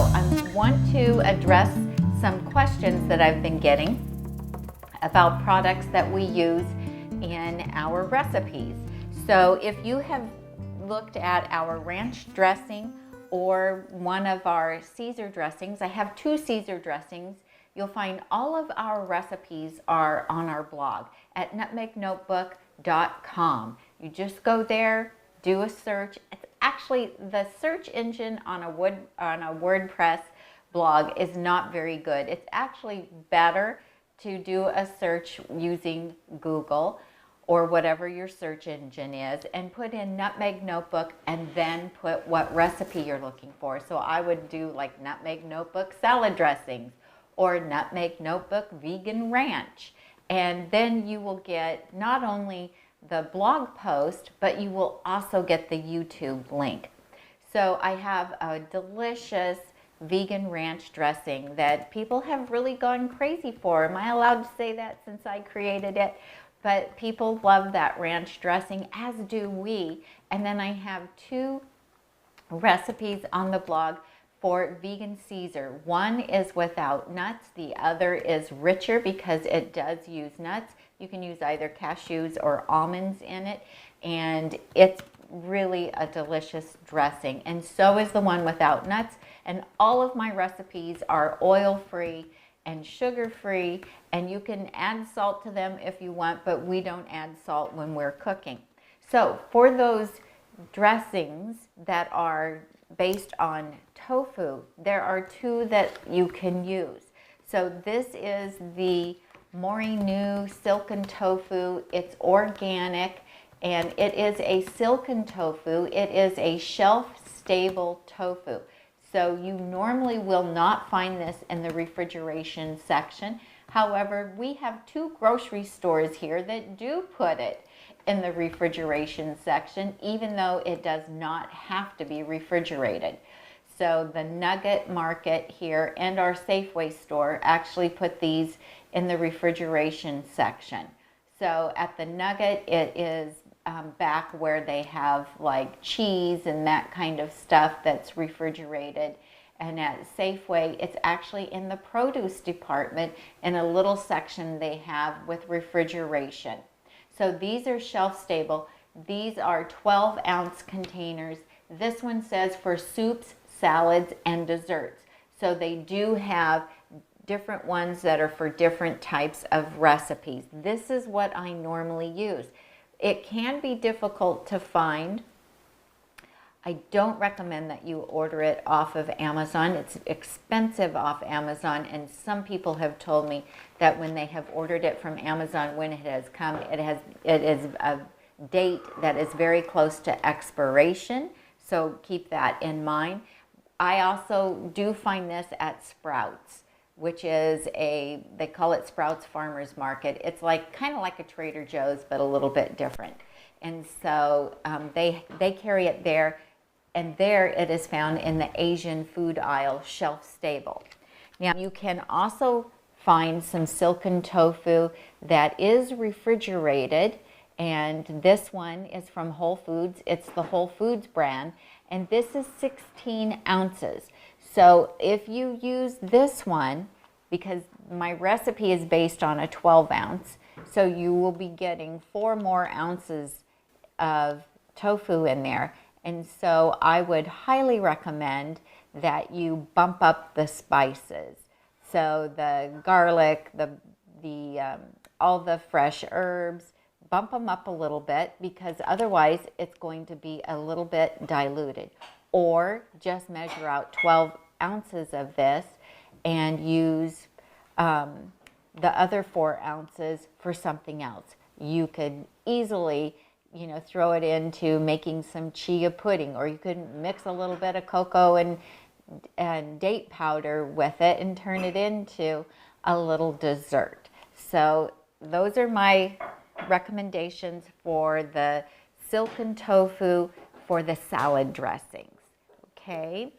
I want to address some questions that I've been getting about products that we use in our recipes. So if you have looked at our ranch dressing or one of our Caesar dressings, I have 2 Caesar dressings. You'll find all of our recipes are on our blog at nutmegnotebook.com. You just go there, do a search. It's actually the search engine on a WordPress blog is not very good. It's actually better to do a search using Google or whatever your search engine is and put in Nutmeg Notebook and then put what recipe you're looking for. So I would do like Nutmeg Notebook salad dressings or Nutmeg Notebook vegan ranch. And then you will get not only the blog post, but you will also get the YouTube link. So I have a delicious vegan ranch dressing that people have really gone crazy for. Am I allowed to say that since I created it? But people love that ranch dressing, as do we. And then I have 2 recipes on the blog for vegan Caesar. One is without nuts, the other is richer because it does use nuts. You can use either cashews or almonds in it, and it's really a delicious dressing. And so is the one without nuts. And all of my recipes are oil-free and sugar-free, and you can add salt to them if you want, but we don't add salt when we're cooking. So for those dressings that are based on tofu, there are 2 that you can use. So this is the Morinu silken tofu. It's organic and it is a silken tofu. It is a shelf-stable tofu. So you normally will not find this in the refrigeration section. However, we have 2 grocery stores here that do put it in the refrigeration section, even though it does not have to be refrigerated. So the Nugget Market here and our Safeway store actually put these in the refrigeration section. So at the Nugget, it is back where they have like cheese and that kind of stuff that's refrigerated. And at Safeway, it's actually in the produce department in a little section they have with refrigeration. So these are shelf stable. These are 12-ounce containers. This one says for soups, salads, and desserts. So they do have different ones that are for different types of recipes. This is what I normally use. It can be difficult to find. I don't recommend that you order it off of Amazon. It's expensive off Amazon, and some people have told me that when they have ordered it from Amazon, when it has come, it is a date that is very close to expiration. So keep that in mind. I also do find this at Sprouts, which is they call it Sprouts Farmers Market. It's like kind of like a Trader Joe's, but a little bit different. And so they carry it there, and there it is found in the Asian food aisle, shelf stable. Now you can also find some silken tofu that is refrigerated, and this one is from Whole Foods. It's the Whole Foods brand, and this is 16 ounces. So if you use this one, because my recipe is based on a 12-ounce, so you will be getting 4 more ounces of tofu in there. And so I would highly recommend that you bump up the spices. So the garlic, all the fresh herbs, bump them up a little bit, because otherwise it's going to be a little bit diluted. Or just measure out 12 ounces of this and use the other 4 ounces for something else. You could easily, throw it into making some chia pudding, or you could mix a little bit of cocoa and date powder with it and turn it into a little dessert. So those are my recommendations for the silken tofu for the salad dressings. Okay,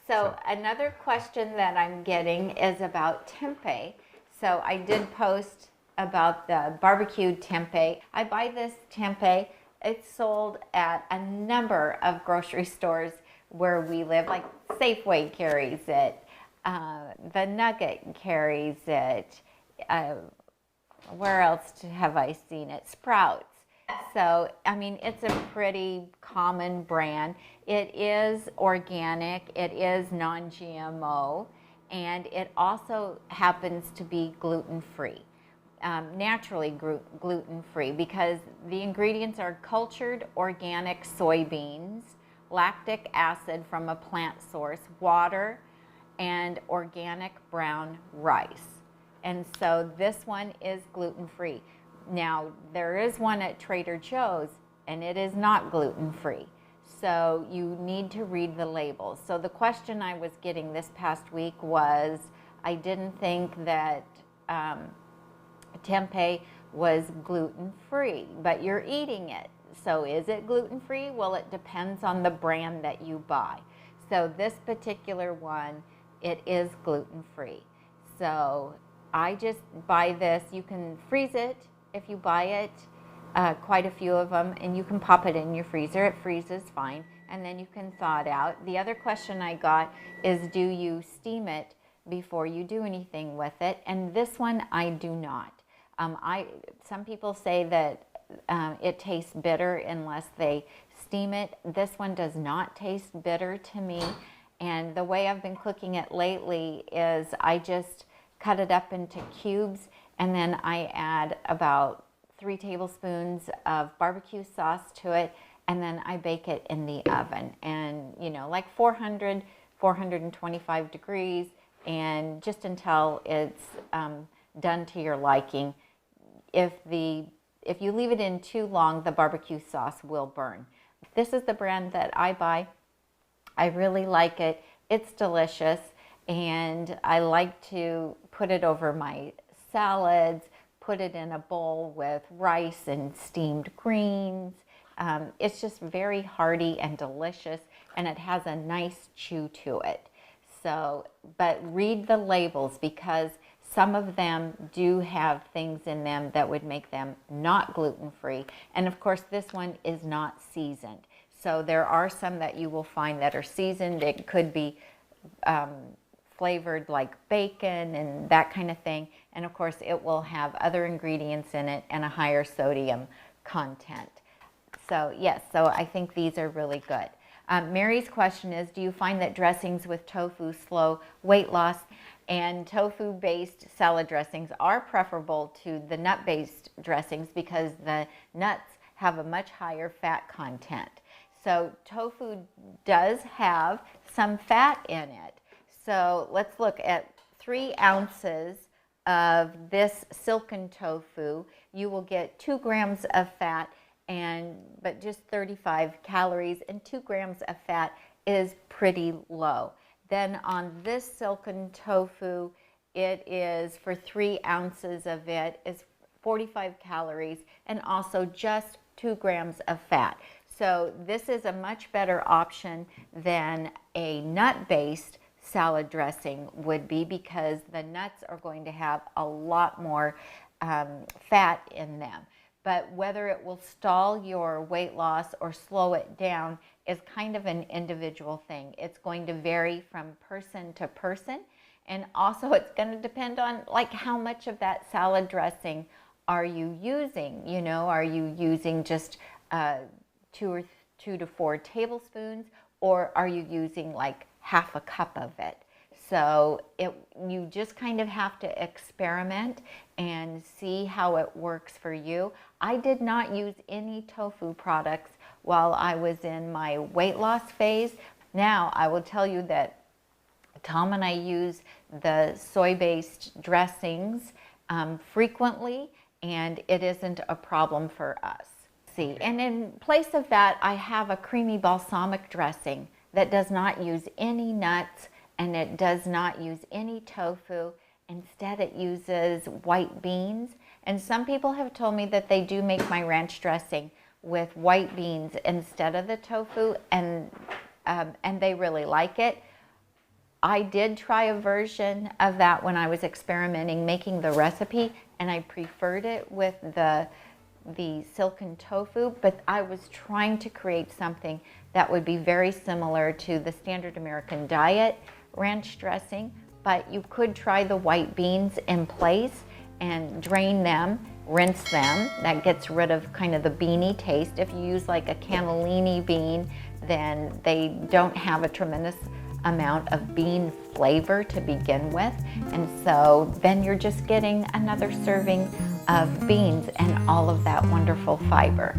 so another question that I'm getting is about tempeh. So I did post about the barbecued tempeh. I buy this tempeh. It's sold at a number of grocery stores where we live, like Safeway carries it, the Nugget carries it, where else have I seen it? Sprouts. So, I mean, it's a pretty common brand. It is organic, it is non-GMO, and it also happens to be gluten-free, naturally gluten-free, because the ingredients are cultured organic soybeans, lactic acid from a plant source, water, and organic brown rice. And so this one is gluten-free. Now, there is one at Trader Joe's, and it is not gluten-free. So you need to read the labels. So the question I was getting this past week was, I didn't think that tempeh was gluten-free, but you're eating it. So is it gluten-free? Well, it depends on the brand that you buy. So this particular one, it is gluten-free. So I just buy this. You can freeze it if you buy it, quite a few of them, and you can pop it in your freezer. It freezes fine, and then you can thaw it out. The other question I got is, do you steam it before you do anything with it? And this one I do not. Some people say that it tastes bitter unless they steam it. This one does not taste bitter to me, and the way I've been cooking it lately is I just cut it up into cubes, and then I add about 3 tablespoons of barbecue sauce to it, and then I bake it in the oven, and like 400, 425 degrees, and just until it's done to your liking. If you leave it in too long, the barbecue sauce will burn. This is the brand that I buy. I really like it. It's delicious, and I like to put it over my salads, put it in a bowl with rice and steamed greens. It's just very hearty and delicious, and it has a nice chew to it. So, but read the labels, because some of them do have things in them that would make them not gluten-free. And of course, this one is not seasoned. So there are some that you will find that are seasoned. It could be flavored like bacon and that kind of thing. And of course, it will have other ingredients in it and a higher sodium content. So yes, so I think these are really good. Mary's question is, do you find that dressings with tofu slow weight loss? And tofu-based salad dressings are preferable to the nut-based dressings because the nuts have a much higher fat content. So tofu does have some fat in it. So let's look at 3 ounces of this silken tofu. You will get 2 grams of fat, but just 35 calories, and 2 grams of fat is pretty low. Then on this silken tofu, it is, for 3 ounces of it, is 45 calories and also just 2 grams of fat. So this is a much better option than a nut-based salad dressing would be, because the nuts are going to have a lot more fat in them. But whether it will stall your weight loss or slow it down is kind of an individual thing. It's going to vary from person to person, and also it's going to depend on like how much of that salad dressing are you using. Are you using just 2 to 4 tablespoons, or are you using like half a cup of it? So you just kind of have to experiment and see how it works for you. I did not use any tofu products while I was in my weight loss phase. Now, I will tell you that Tom and I use the soy-based dressings frequently, and it isn't a problem for us. And in place of that, I have a creamy balsamic dressing that does not use any nuts, and it does not use any tofu. Instead, it uses white beans. And some people have told me that they do make my ranch dressing with white beans instead of the tofu, and they really like it. I did try a version of that when I was experimenting making the recipe, and I preferred it with the silken tofu, but I was trying to create something that would be very similar to the standard American diet ranch dressing, but you could try the white beans in place and drain them, rinse them. That gets rid of kind of the beany taste. If you use like a cannellini bean, then they don't have a tremendous amount of bean flavor to begin with, and so then you're just getting another serving of beans and all of that wonderful fiber.